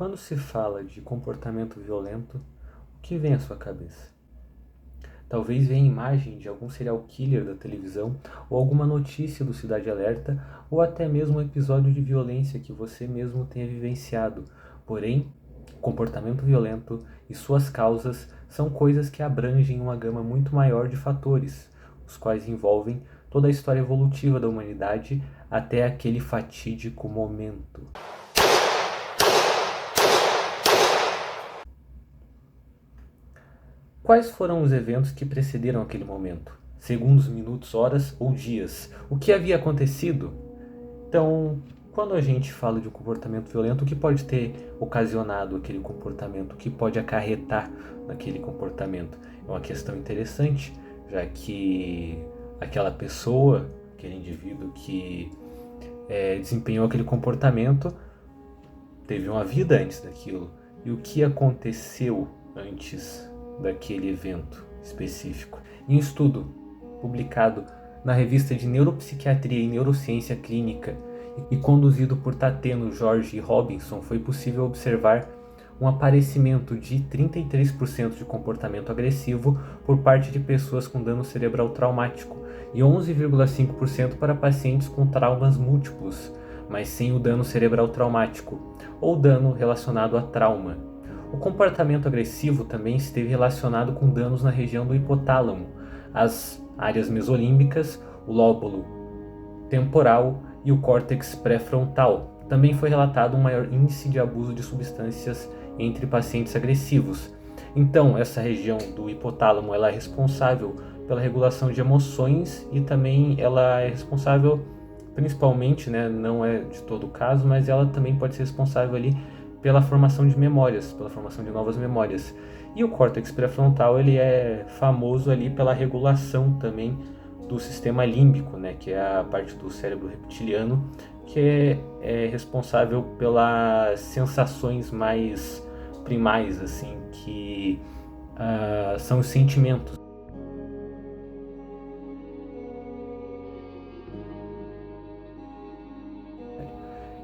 quando se fala de comportamento violento, o que vem à sua cabeça? Talvez venha a imagem de algum serial killer da televisão, ou alguma notícia do Cidade Alerta, ou até mesmo um episódio de violência que você mesmo tenha vivenciado. Porém, comportamento violento e suas causas são coisas que abrangem uma gama muito maior de fatores, os quais envolvem toda a história evolutiva da humanidade até aquele fatídico momento. Quais foram os eventos que precederam aquele momento? Segundos, minutos, horas ou dias? O que havia acontecido? Então, quando a gente fala de um comportamento violento, o que pode ter ocasionado aquele comportamento? O que pode acarretar naquele comportamento? É uma questão interessante, já que aquela pessoa, aquele indivíduo que desempenhou aquele comportamento, teve uma vida antes daquilo. E o que aconteceu antes daquele evento específico? Em um estudo publicado na revista de Neuropsiquiatria e Neurociência Clínica e conduzido por Tateno, Jorge e Robinson, foi possível observar um aparecimento de 33% de comportamento agressivo por parte de pessoas com dano cerebral traumático e 11,5% para pacientes com traumas múltiplos, mas sem o dano cerebral traumático ou dano relacionado a trauma. O comportamento agressivo também esteve relacionado com danos na região do hipotálamo, as áreas mesolímbicas, o lóbulo temporal e o córtex pré-frontal. Também foi relatado um maior índice de abuso de substâncias entre pacientes agressivos. Então, essa região do hipotálamo ela é responsável pela regulação de emoções e também ela é responsável, principalmente, né, não é de todo o caso, mas ela também pode ser responsável ali pela formação de memórias, pela formação de novas memórias. E o córtex pré-frontal ele é famoso ali pela regulação também do sistema límbico, né, que é a parte do cérebro reptiliano que é responsável pelas sensações mais primais, assim, que são os sentimentos.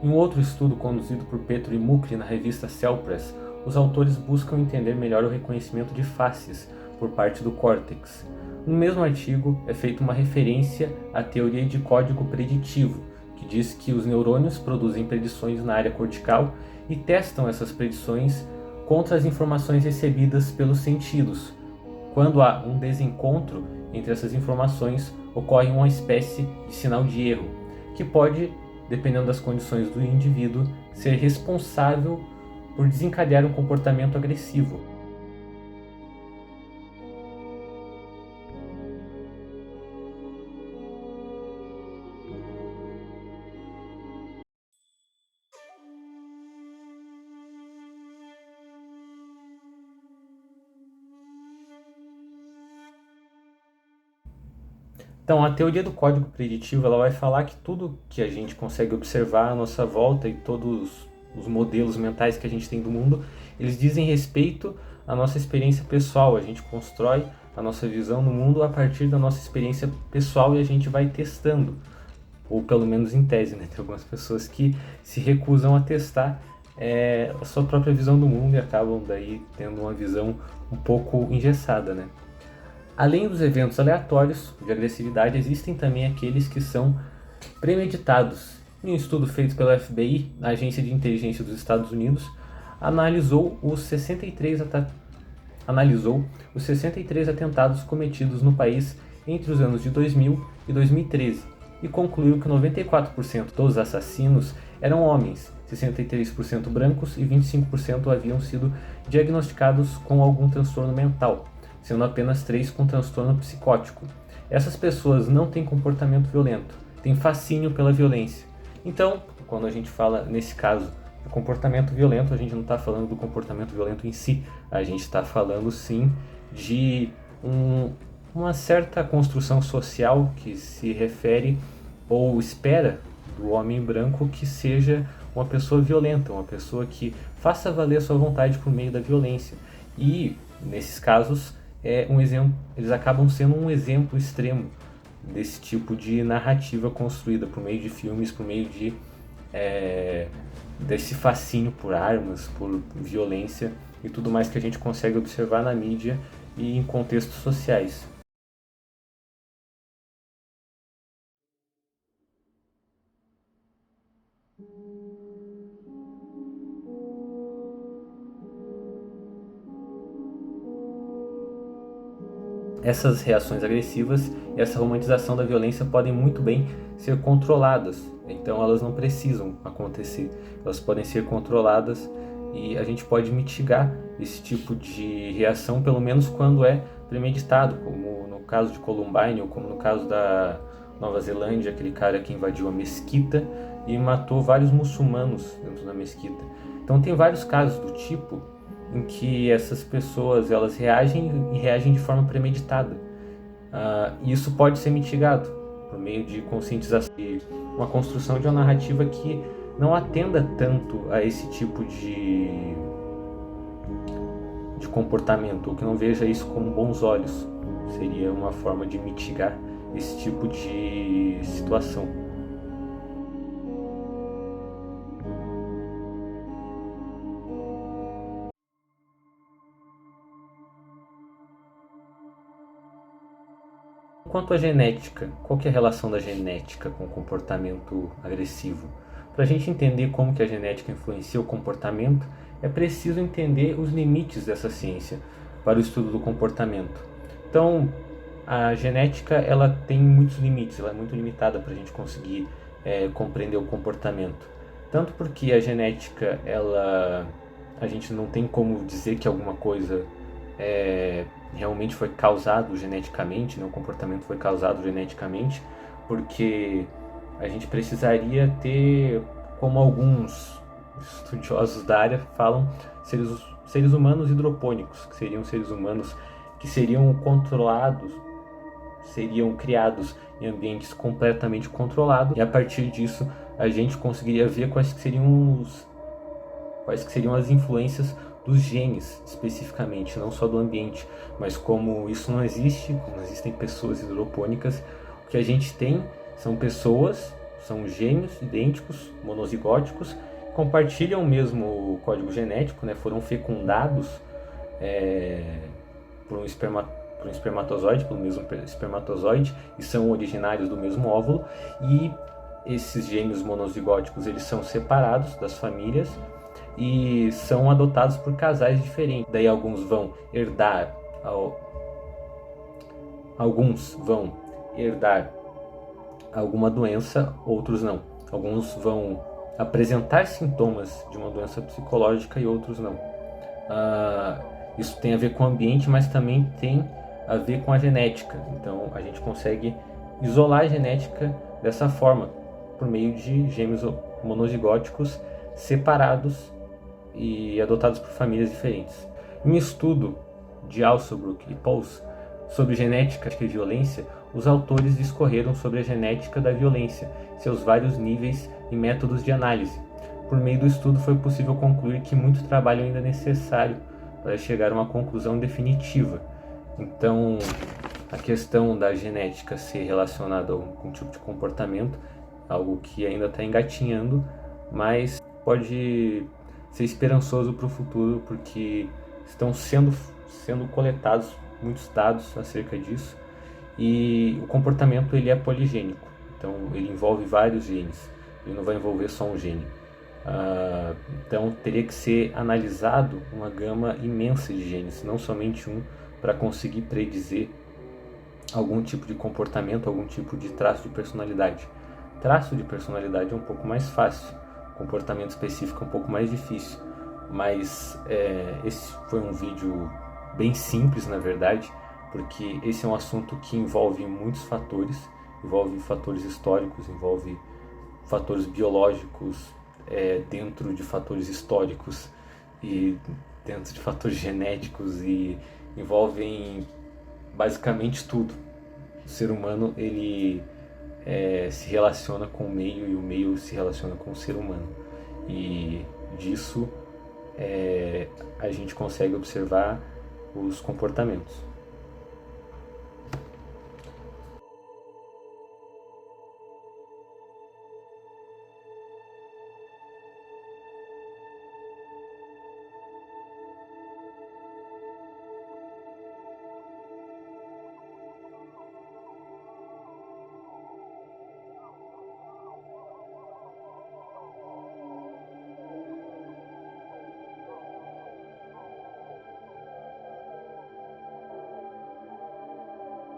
Em um outro estudo conduzido por Petro e Mukli na revista Cell Press, os autores buscam entender melhor o reconhecimento de faces por parte do córtex. No mesmo artigo é feita uma referência à teoria de código preditivo, que diz que os neurônios produzem predições na área cortical e testam essas predições contra as informações recebidas pelos sentidos. Quando há um desencontro entre essas informações, ocorre uma espécie de sinal de erro, que pode, dependendo das condições do indivíduo, ser responsável por desencadear um comportamento agressivo. Então, a teoria do código preditivo ela vai falar que tudo que a gente consegue observar à nossa volta e todos os modelos mentais que a gente tem do mundo, eles dizem respeito à nossa experiência pessoal. A gente constrói a nossa visão no mundo a partir da nossa experiência pessoal e a gente vai testando, ou pelo menos em tese, né? Tem algumas pessoas que se recusam a testar a sua própria visão do mundo e acabam daí tendo uma visão um pouco engessada, né? Além dos eventos aleatórios de agressividade, existem também aqueles que são premeditados. Em um estudo feito pela FBI, a Agência de Inteligência dos Estados Unidos, analisou os 63 atentados cometidos no país entre os anos de 2000 e 2013 e concluiu que 94% dos assassinos eram homens, 63% brancos e 25% haviam sido diagnosticados com algum transtorno mental, sendo apenas 3 com transtorno psicótico. Essas pessoas não têm comportamento violento, têm fascínio pela violência. Então, quando a gente fala, nesse caso, de comportamento violento, a gente não está falando do comportamento violento em si, a gente está falando sim de uma certa construção social que se refere ou espera do homem branco que seja uma pessoa violenta, uma pessoa que faça valer a sua vontade por meio da violência. E, nesses casos, eles acabam sendo um exemplo extremo desse tipo de narrativa construída por meio de filmes, por meio de desse fascínio por armas, por violência e tudo mais que a gente consegue observar na mídia e em contextos sociais. Essas reações agressivas e essa romantização da violência podem muito bem ser controladas, então elas não precisam acontecer, elas podem ser controladas e a gente pode mitigar esse tipo de reação, pelo menos quando é premeditado, como no caso de Columbine ou como no caso da Nova Zelândia, aquele cara que invadiu a mesquita e matou vários muçulmanos dentro da mesquita. Então tem vários casos do tipo em que essas pessoas elas reagem e reagem de forma premeditada. E isso pode ser mitigado por meio de conscientização e uma construção de uma narrativa que não atenda tanto a esse tipo de comportamento, ou que não veja isso com bons olhos. Seria uma forma de mitigar esse tipo de situação. Quanto à genética, qual que é a relação da genética com o comportamento agressivo? Para a gente entender como que a genética influencia o comportamento, é preciso entender os limites dessa ciência para o estudo do comportamento. Então, a genética ela tem muitos limites, ela é muito limitada para a gente conseguir compreender o comportamento. Tanto porque a genética, a gente não tem como dizer que alguma coisa realmente foi causado geneticamente, né? O comportamento foi causado geneticamente, porque a gente precisaria ter, como alguns estudiosos da área falam, seres humanos hidropônicos, que seriam seres humanos que seriam controlados, seriam criados em ambientes completamente controlados, e a partir disso a gente conseguiria ver quais que seriam as influências dos genes especificamente, não só do ambiente, mas como isso não existe, como existem pessoas hidropônicas, o que a gente tem são pessoas, são gêmeos idênticos, monozigóticos, compartilham o mesmo código genético, né, foram fecundados por um espermatozoide, pelo mesmo espermatozoide, e são originários do mesmo óvulo, e esses gêmeos monozigóticos eles são separados das famílias e são adotados por casais diferentes. Daí alguns vão herdar alguma doença, outros não. Alguns vão apresentar sintomas de uma doença psicológica e outros não. Isso tem a ver com o ambiente, mas também tem a ver com a genética. Então a gente consegue isolar a genética dessa forma, por meio de gêmeos monozigóticos separados e adotados por famílias diferentes. Em um estudo de Alsobrook e Pauls sobre genética e violência, os autores discorreram sobre a genética da violência, seus vários níveis e métodos de análise. Por meio do estudo foi possível concluir que muito trabalho ainda é necessário para chegar a uma conclusão definitiva. Então, a questão da genética ser relacionada a algum tipo de comportamento, algo que ainda está engatinhando, mas pode ser esperançoso para o futuro, porque estão sendo coletados muitos dados acerca disso, e o comportamento ele é poligênico, então ele envolve vários genes, ele não vai envolver só um gene. Então teria que ser analisado uma gama imensa de genes, não somente um, para conseguir predizer algum tipo de comportamento, algum tipo de traço de personalidade. Traço de personalidade é um pouco mais fácil, comportamento específico é um pouco mais difícil, mas esse foi um vídeo bem simples, na verdade, porque esse é um assunto que envolve muitos fatores, envolve fatores históricos, envolve fatores biológicos, dentro de fatores históricos e dentro de fatores genéticos, e envolvem basicamente tudo. O ser humano ele se relaciona com o meio e o meio se relaciona com o ser humano, e disso a gente consegue observar os comportamentos.